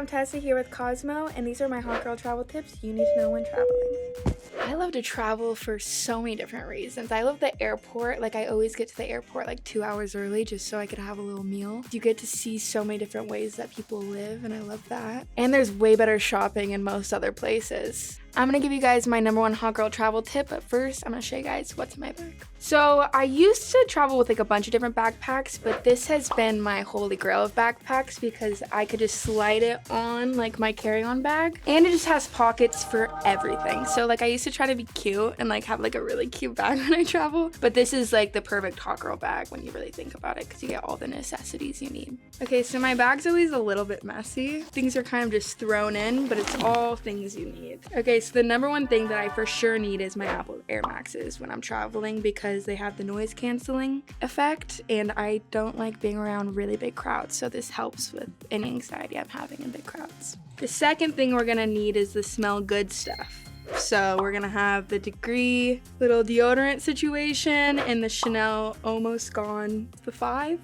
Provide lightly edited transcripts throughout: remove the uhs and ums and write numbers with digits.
I'm Tessa here with Cosmo, and these are my hot girl travel tips you need to know when traveling. I love to travel for so many different reasons. I love the airport. Like, I always get to the airport like 2 hours early just so I could have a little meal. You get to see so many different ways that people live, and I love that. And there's way better shopping in most other places. I'm gonna give you guys my number one hot girl travel tip, but first I'm gonna show you guys what's in my bag. So I used to travel with like a bunch of different backpacks, but this has been my holy grail of backpacks because I could just slide it on like my carry-on bag, and it just has pockets for everything. So like I used to try to be cute and like have like a really cute bag when I travel, but this is like the perfect hot girl bag when you really think about it because you get all the necessities you need. Okay, so my bag's always a little bit messy. Things are kind of just thrown in, but it's all things you need. Okay, so the number one thing that I for sure need is my Apple Air Maxes when I'm traveling because they have the noise canceling effect, and I don't like being around really big crowds, so this helps with any anxiety I'm having in big crowds. The second thing we're gonna need is the smell good stuff. So we're gonna have the Degree little deodorant situation and the Chanel Almost Gone, the 5,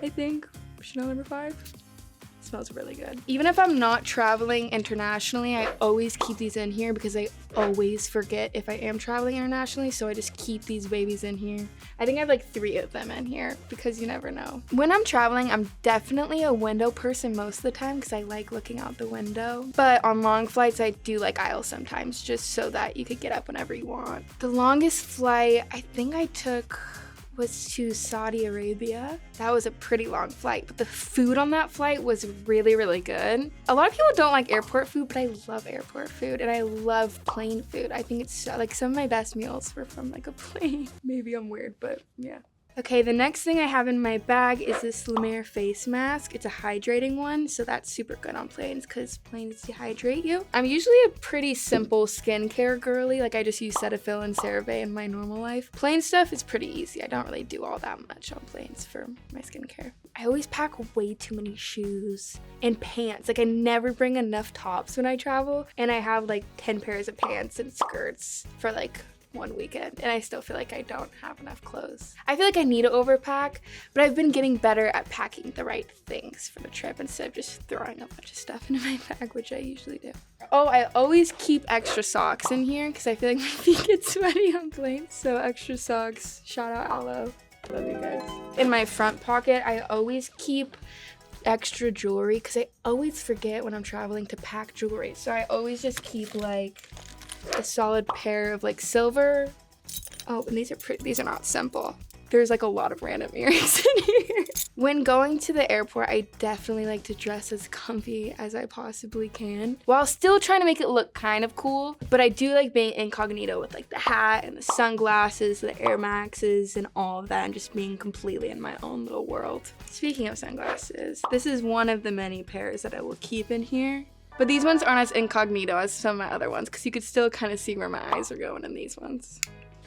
I think, Chanel number 5. Smells really good. Even if I'm not traveling internationally, I always keep these in here because I always forget if I am traveling internationally, so I just keep these babies in here. I think I have like 3 of them in here because you never know. When I'm traveling, I'm definitely a window person most of the time because I like looking out the window. But on long flights, I do like aisles sometimes just so that you could get up whenever you want. The longest flight I think I took was to Saudi Arabia. That was a pretty long flight, but the food on that flight was really, really good. A lot of people don't like airport food, but I love airport food, and I love plane food. I think it's so, like some of my best meals were from like a plane. Maybe I'm weird, but yeah. Okay, the next thing I have in my bag is this La Mer face mask. It's a hydrating one, so that's super good on planes because planes dehydrate you. I'm usually a pretty simple skincare girly. Like I just use Cetaphil and CeraVe in my normal life. Plane stuff is pretty easy. I don't really do all that much on planes for my skincare. I always pack way too many shoes and pants. Like I never bring enough tops when I travel, and I have like 10 pairs of pants and skirts for like one weekend, and I still feel like I don't have enough clothes. I feel like I need to overpack, but I've been getting better at packing the right things for the trip instead of just throwing a bunch of stuff into my bag, which I usually do. Oh, I always keep extra socks in here because I feel like my feet get sweaty on planes, so extra socks. Shout out Aloe. Love you guys. In my front pocket, I always keep extra jewelry because I always forget when I'm traveling to pack jewelry, so I always just keep like a solid pair of like silver. Oh, and these are pretty. These are not simple. There's like a lot of random earrings in here. When going to the airport, I definitely like to dress as comfy as I possibly can while still trying to make it look kind of cool. But I do like being incognito with like the hat and the sunglasses, the Air Maxes, and all of that, and just being completely in my own little world. Speaking of sunglasses, this is one of the many pairs that I will keep in here. But these ones aren't as incognito as some of my other ones because you could still kind of see where my eyes are going in these ones.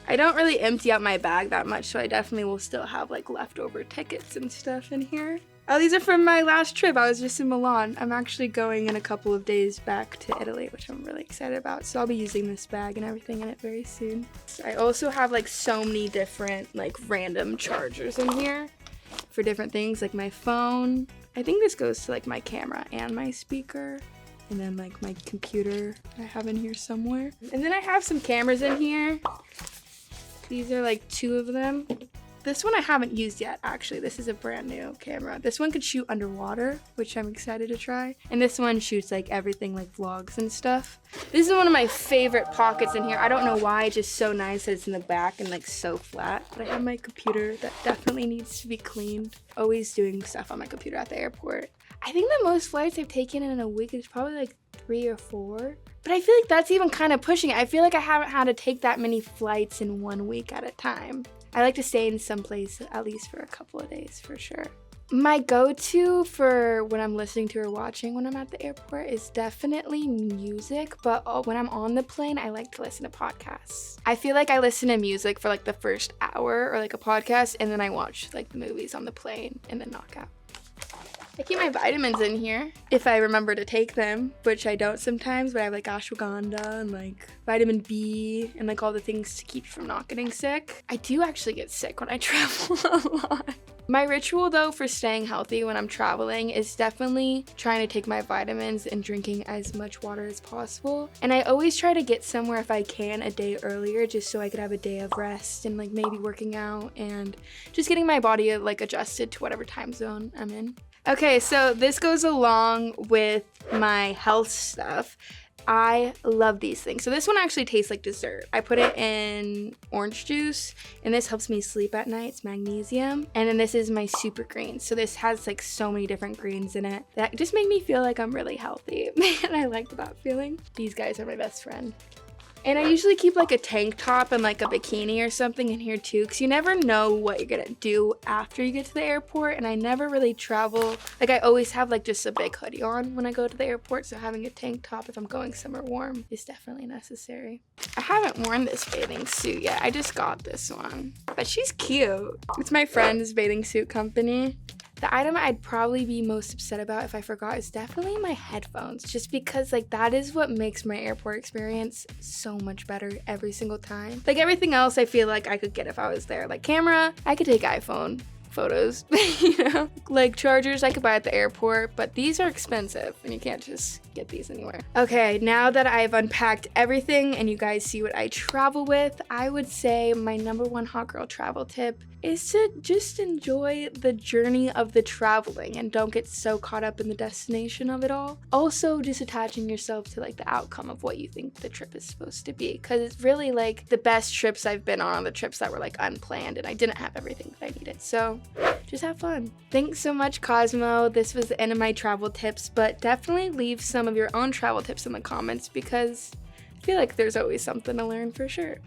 I don't really empty out my bag that much, so I definitely will still have like leftover tickets and stuff in here. Oh, these are from my last trip. I was just in Milan. I'm actually going in a couple of days back to Italy, which I'm really excited about. So I'll be using this bag and everything in it very soon. I also have like so many different like random chargers in here for different things, like my phone. I think this goes to like my camera and my speaker. And then like my computer I have in here somewhere. And then I have some cameras in here. These are like 2 of them. This one I haven't used yet, actually. This is a brand new camera. This one could shoot underwater, which I'm excited to try. And this one shoots like everything, like vlogs and stuff. This is one of my favorite pockets in here. I don't know why, it's just so nice that it's in the back and like so flat. But I have my computer that definitely needs to be cleaned. Always doing stuff on my computer at the airport. I think the most flights I've taken in a week is probably like 3 or 4. But I feel like that's even kind of pushing it. I feel like I haven't had to take that many flights in 1 week at a time. I like to stay in some place at least for a couple of days for sure. My go-to for when I'm listening to or watching when I'm at the airport is definitely music, but when I'm on the plane, I like to listen to podcasts. I feel like I listen to music for like the first hour or like a podcast, and then I watch like the movies on the plane and then knock out. I keep my vitamins in here if I remember to take them, which I don't sometimes, but I have like ashwagandha and like vitamin B and like all the things to keep you from not getting sick. I do actually get sick when I travel a lot. My ritual though for staying healthy when I'm traveling is definitely trying to take my vitamins and drinking as much water as possible. And I always try to get somewhere if I can a day earlier just so I could have a day of rest and like maybe working out and just getting my body like adjusted to whatever time zone I'm in. Okay, so this goes along with my health stuff. I love these things. So this one actually tastes like dessert. I put it in orange juice and this helps me sleep at night. It's magnesium. And then this is my super greens. So this has like so many different greens in it that just make me feel like I'm really healthy. Man, I like that feeling. These guys are my best friend. And I usually keep like a tank top and like a bikini or something in here too, because you never know what you're gonna do after you get to the airport. And I never really travel, like I always have like just a big hoodie on when I go to the airport, so having a tank top if I'm going somewhere warm is definitely necessary. I haven't worn this bathing suit yet. I just got this one, but she's cute. It's my friend's bathing suit company. The item I'd probably be most upset about if I forgot is definitely my headphones, just because like that is what makes my airport experience so much better every single time. Like everything else I feel like I could get if I was there. Like camera, I could take iPhone photos, you know? Like chargers I could buy at the airport, but these are expensive and you can't just get these anywhere. Okay, now that I've unpacked everything and you guys see what I travel with, I would say my #1 hot girl travel tip is to just enjoy the journey of the traveling and don't get so caught up in the destination of it all. Also, just attaching yourself to like the outcome of what you think the trip is supposed to be, because it's really like the best trips I've been on the trips that were like unplanned and I didn't have everything that I needed. So just have fun. Thanks so much, Cosmo. This was the end of my travel tips, but definitely leave some of your own travel tips in the comments because I feel like there's always something to learn for sure.